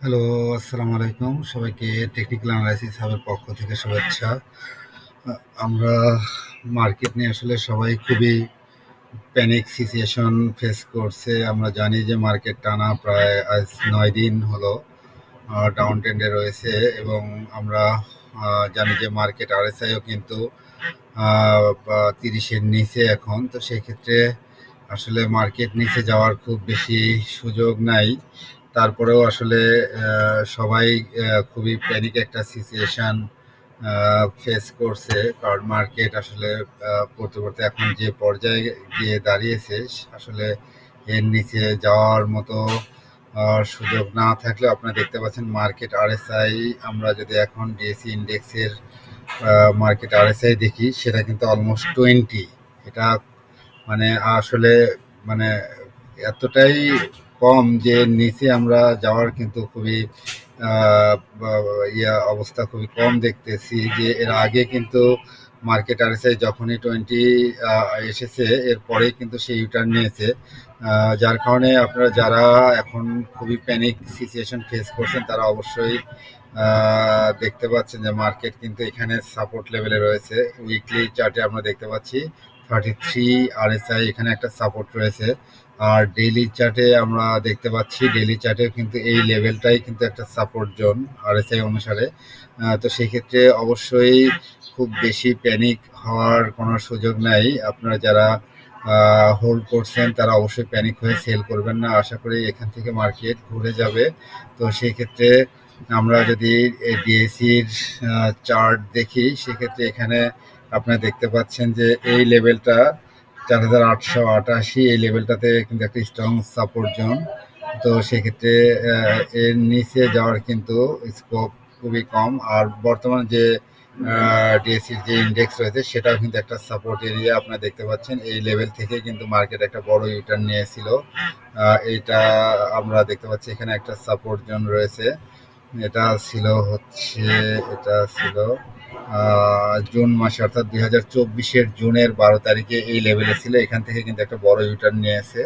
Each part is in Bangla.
হ্যালো, আসসালামু আলাইকুম। সবাইকে টেকনিক্যাল অ্যানালাইসিস হাবের পক্ষ থেকে শুভেচ্ছা। আ আমরা মার্কেট নিয়ে আসলে সবাই খুবই প্যানিক সিচুয়েশন ফেস করছে। আমরা জানি যে মার্কেট টানা প্রায় আজ ৯ দিন হলো ডাউন ট্রেন্ডে রয়েছে এবং আমরা জানি যে মার্কেট আরএসআইও কিন্তু ৩০ এর নিচে এখন। তো সেক্ষেত্রে আসলে মার্কেট নিচে যাওয়ার খুব বেশি সুযোগ নাই। তারপরেও আসলে সবাই খুবই প্যানিক একটা সিচুয়েশন ফেস করছে, কারণ মার্কেট আসলে পড়তে পড়তে এখন যে পর্যায়ে গিয়ে দাঁড়িয়েছে আসলে এর নিচে যাওয়ার মতো সুযোগ না থাকলেও আপনারা দেখতে পাচ্ছেন মার্কেট আরএসআই। আমরা যদি এখন ডিএসই ইন্ডেক্সের মার্কেট আরএসআই দেখি, সেটা কিন্তু অলমোস্ট 20। এটা মানে আসলে মানে এতটাই কম যে নিচে আমরা যাওয়ার কিন্তু খুবই অবস্থা খুবই কম দেখতেছি। যে এর আগে কিন্তু মার্কেট আরএসআই যখনই 20 এসেছে, এরপরেই কিন্তু সে ইউটার্ন নিয়েছে। যার কারণে আপনারা যারা এখন খুবই প্যানিক সিচুয়েশন ফেস করছেন তারা অবশ্যই দেখতে পাচ্ছেন যে মার্কেট কিন্তু এখানে সাপোর্ট লেভেলে রয়েছে। উইকলি চার্টে আমরা দেখতে পাচ্ছি 33 আরএসআই এখানে একটা সাপোর্ট রয়েছে। আর ডেইলি চার্টে আমরা দেখতে পাচ্ছি, ডেইলি চার্টেও কিন্তু এই লেভেলটাই কিন্তু একটা সাপোর্ট জোন আরএসআই অনুসারে। তো সেক্ষেত্রে অবশ্যই খুব বেশি প্যানিক হওয়ার কোনো সুযোগ নাই। আপনারা যারা হোল্ড করছেন তারা অবশ্যই প্যানিক হয়ে সেল করবেন না। আশা করি এখান থেকে মার্কেট ঘুরে যাবে। তো সেই ক্ষেত্রে আমরা যদি ডিএসির চার্ট দেখি, সেক্ষেত্রে এখানে আপনারা দেখতে পাচ্ছেন যে এই লেভেলটা ৪,৮৮৮, এই লেভেলটাতে কিন্তু একটা স্ট্রং সাপোর্ট জোন। তো সেক্ষেত্রে এর নিচে যাওয়ার কিন্তু স্কোপ খুবই কম। আর বর্তমান যে ডিএসির যে ইন্ডেক্স রয়েছে সেটাও কিন্তু একটা সাপোর্ট এরিয়া। আপনারা দেখতে পাচ্ছেন এই লেভেল থেকে কিন্তু মার্কেট একটা বড় ইউটার্ন নিয়েছিল। এইটা আমরা দেখতে পাচ্ছি এখানে একটা সাপোর্ট জোন রয়েছে। এটা ছিল জুন মাসে, অর্থাৎ 2024-এর জুনের 12 তারিখে এই লেভেলে ছিল। এখান থেকে কিন্তু একটা বড় ইউটার্ন নিয়েছে।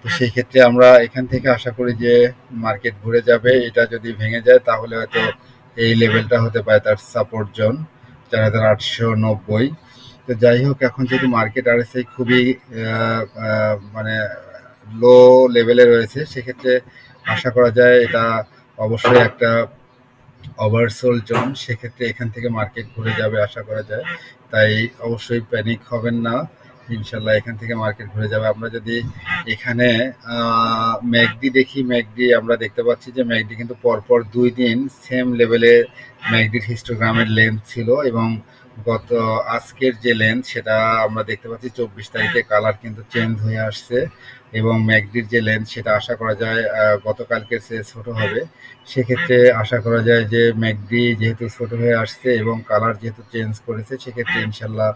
তো সেই ক্ষেত্রে আমরা এখান থেকে আশা করি যে মার্কেট ঘুরে যাবে। এটা যদি ভেঙে যায় তাহলে হয়তো এই লেভেলটা হতে পারে তার সাপোর্ট জোন 4,890। তো যাই হোক, এখন যদি মার্কেট আরএসআই খুবই মানে লো লেভেলে রয়েছে, সেক্ষেত্রে আশা করা যায় এটা অবশ্যই একটা ওভারসোল জোন। সেক্ষেত্রে এখান থেকে মার্কেট ঘুরে যাবে আশা করা যায়। তাই অবশ্যই প্যানিক হবেন না, ইনশাল্লাহ এখান থেকে মার্কেট ঘুরে যাবে। আমরা যদি এখানে ম্যাকডি দেখি, ম্যাকডি আমরা দেখতে পাচ্ছি যে ম্যাকডি কিন্তু পরপর 2 দিন সেম লেভেলে ম্যাকডির হিস্টোগ্রামের লেন্থ ছিল এবং গত আজকের যে লেন্থ সেটা আমরা দেখতে পাচ্ছি 24 তারিখে কালার কিন্তু চেঞ্জ হয়ে আসছে এবং ম্যাকডির যে লেন্থ সেটা আশা করা যায় গতকালকের চেয়ে ছোট হবে। সেক্ষেত্রে আশা করা যায় যে ম্যাকডি যেহেতু ছোট হয়ে আসছে এবং কালার যেহেতু চেঞ্জ করেছে, সেক্ষেত্রে ইনশাল্লাহ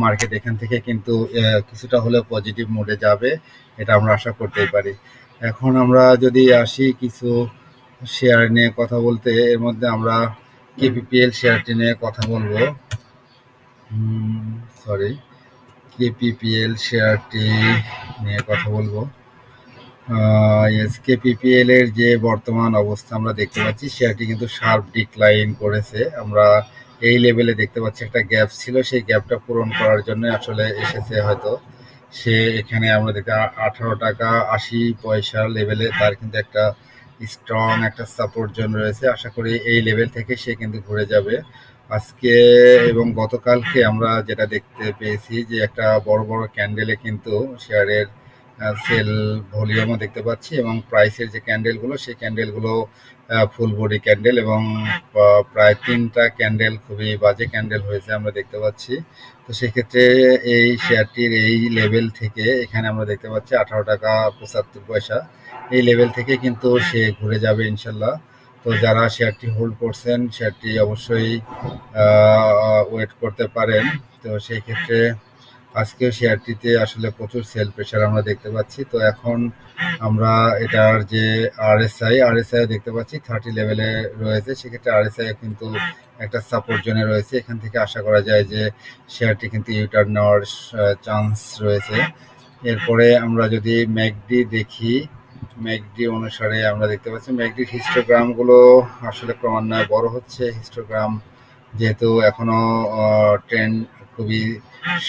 মার্কেট এখান থেকে কিন্তু কিছুটা হলেও পজিটিভ মোডে যাবে, এটা আমরা আশা করতেই পারি। এখন আমরা যদি আসি কিছু শেয়ার নিয়ে কথা বলতে, এর মধ্যে আমরা কেপিপিএল শেয়ারটি নিয়ে কথা বলবো। কেপিপিএল শেয়ারটি নিয়ে কথা বলবো। কেপিপিএল এর যে বর্তমান অবস্থা আমরা দেখতে পাচ্ছি, শেয়ারটি কিন্তু শার্প ডিক্লাইন করেছে। আমরা এই লেভেলে দেখতে পাচ্ছি একটা গ্যাপ ছিল, সেই গ্যাপটা পূরণ করার জন্য আসলে এসেছে হয়তো সে। এখানে আমরা দেখতে 18 টাকা 80 পয়সা লেভেলে তার কিন্তু একটা স্ট্রং একটা সাপোর্ট জোন রয়েছে। আশা করি এই লেভেল থেকে সে কিন্তু ঘুরে যাবে। আজকে এবং গতকালকে আমরা যেটা দেখতে পেয়েছি যে একটা বড় বড় ক্যান্ডেলে কিন্তু শেয়ারের সেল ভলিউমও দেখতে পাচ্ছি এবং প্রাইসের যে ক্যান্ডেলগুলো সেই ক্যান্ডেলগুলো ফুল বডি ক্যান্ডেল এবং প্রায় 3টা ক্যান্ডেল খুবই বাজে ক্যান্ডেল হয়েছে আমরা দেখতে পাচ্ছি। তো সেক্ষেত্রে এই শেয়ারটির এই লেভেল থেকে এখানে আমরা দেখতে পাচ্ছি 18 টাকা 75 পয়সা, এই লেভেল থেকে কিন্তু সে ঘুরে যাবে ইনশাল্লাহ। তো যারা শেয়ারটি হোল্ড করছেন শেয়ারটি অবশ্যই ওয়েট করতে পারেন। তো সেই ক্ষেত্রে আজকেও শেয়ারটিতে আসলে প্রচুর সেল প্রেশার আমরা দেখতে পাচ্ছি। তো এখন আমরা এটার যে আরএসআই দেখতে পাচ্ছি 30 লেভেলে রয়েছে। সেক্ষেত্রে আরএসআই কিন্তু একটা সাপোর্ট জোনে রয়েছে। এখান থেকে আশা করা যায় যে শেয়ারটি কিন্তু ইউটার্ন নেওয়ার চান্স রয়েছে। এরপরে আমরা যদি ম্যাকডি দেখি, ম্যাকডি অনুসারে আমরা দেখতে পাচ্ছি ম্যাকডির হিস্টোগ্রামগুলো আসলে ক্রমান্বয়ে বড় হচ্ছে। হিস্টোগ্রাম যেহেতু এখনো ট্রেন্ড খুবই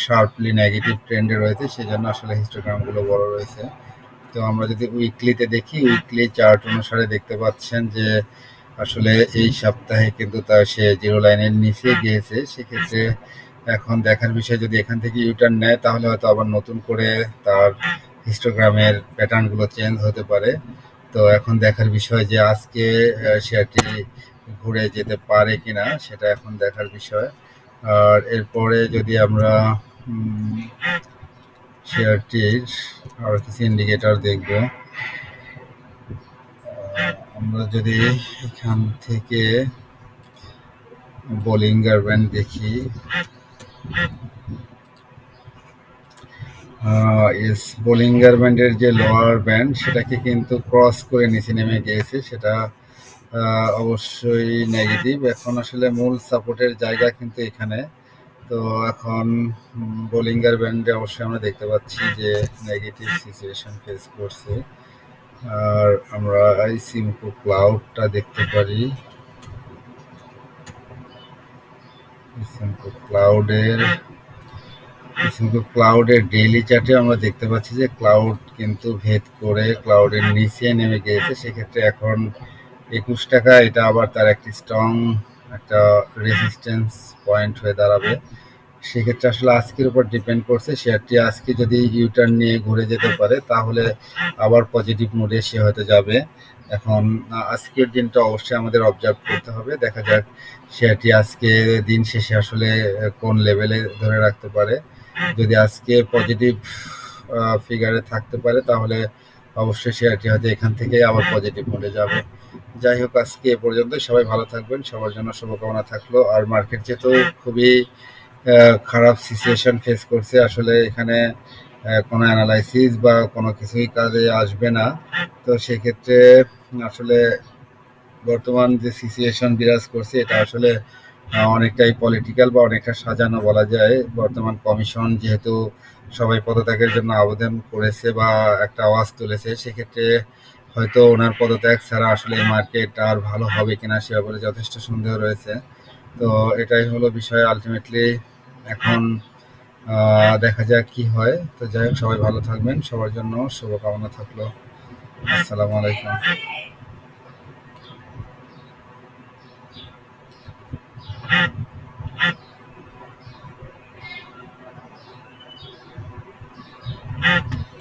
শার্পলি নেগেটিভ ট্রেন্ডে রয়েছে, সেই জন্য আসলে হিস্টোগ্রামগুলো বড় রয়েছে। তো আমরা যদি উইকলিতে দেখি, উইকলি চার্ট অনুসারে দেখতে পাচ্ছেন যে আসলে এই সপ্তাহে কিন্তু সে জিরো লাইনের নিচে গিয়েছে। সেক্ষেত্রে এখন দেখার বিষয়, যদি এখান থেকে ইউটার্ন নেয় তাহলে হয়তো আবার নতুন করে তার হিস্টোগ্রামের প্যাটার্নগুলো চেঞ্জ হতে পারে। তো এখন দেখার বিষয় যে আজকে শেয়ারটি ঘুরে যেতে পারে কিনা, সেটা এখন দেখার বিষয়। আর এরপরে যদি আমরা শেয়ারটির আরো কিছু ইন্ডিকেটর দেখব, আমরা যদি এখান থেকে বোলিঙ্গার ব্যান্ড দেখি, বোলিঙ্গার ব্যান্ডের যে লোয়ার ব্যান্ড সেটাকে কিন্তু ক্রস করে নিচে নেমে গিয়েছে, সেটা অবশ্যই নেগেটিভ। এখন আসলে মূল সাপোর্টের জায়গা কিন্তু এখানে। তো এখন বোলিঙ্গার ব্যান্ডে অবশ্যই আমরা দেখতে পাচ্ছি যে নেগেটিভ সিচুয়েশন ফেস করছে। আর আমরা আইসিমকো ক্লাউডটা দেখতে পারি। ক্লাউডের ডেইলি চার্টে আমরা দেখতে পাচ্ছি যে ক্লাউড কিন্তু ভেদ করে ক্লাউডের নিচে নেমে গিয়েছে। সেক্ষেত্রে এখন 21 টাকা, এটা আবার তার একটি স্ট্রং একটা রেজিস্ট্যান্স পয়েন্ট হয়ে দাঁড়াবে। সেক্ষেত্রে আসলে আজকের উপর ডিপেন্ড করছে। শেয়ারটি আজকে যদি ইউটার্ন নিয়ে ঘুরে যেতে পারে তাহলে আবার পজিটিভ মুডে সে হয়তো যাবে। এখন আজকের দিনটা অবশ্যই আমাদের অবজার্ভ করতে হবে, দেখা যাক শেয়ারটি আজকে দিন শেষে আসলে কোন লেভেলে ধরে রাখতে পারে। যদি আজকে পজিটিভ ফিগারে থাকতে পারে তাহলে অবশ্যই শেয়ারটি হয়তো এখান থেকে আবার পজিটিভ মোডে যাবে। যাই হোক, আজকে এ পর্যন্ত। সবাই ভালো থাকবেন, সবার জন্য শুভকামনা থাকলো। আর মার্কেট যেহেতু খুবই খারাপ সিচুয়েশন ফেস করছে, আসলে এখানে কোনো অ্যানালাইসিস বা কোনো কিছুই কাজে আসবে না। তো সেক্ষেত্রে আসলে বর্তমান যে সিচুয়েশন বিরাজ করছে এটা আসলে অনেকটাই পলিটিক্যাল বা অনেকটা সাজানো বলা যায়। বর্তমান কমিশন যেহেতু সবাই পদত্যাগের জন্য আবেদন করেছে বা একটা আওয়াজ তুলেছে, সেক্ষেত্রে হয়তো ওনার পদত্যাগ ছাড়া আসলে মার্কেট আর ভালো হবে কিনা সে ব্যাপারে যথেষ্ট সন্দেহ রয়েছে। তো এটাই হলো বিষয় আলটিমেটলি। এখন দেখা যাক কি হয়। তো যাই হোক, সবাই ভালো থাকবেন, সবার জন্য শুভকামনা থাকলো। আসসালামু আলাইকুম।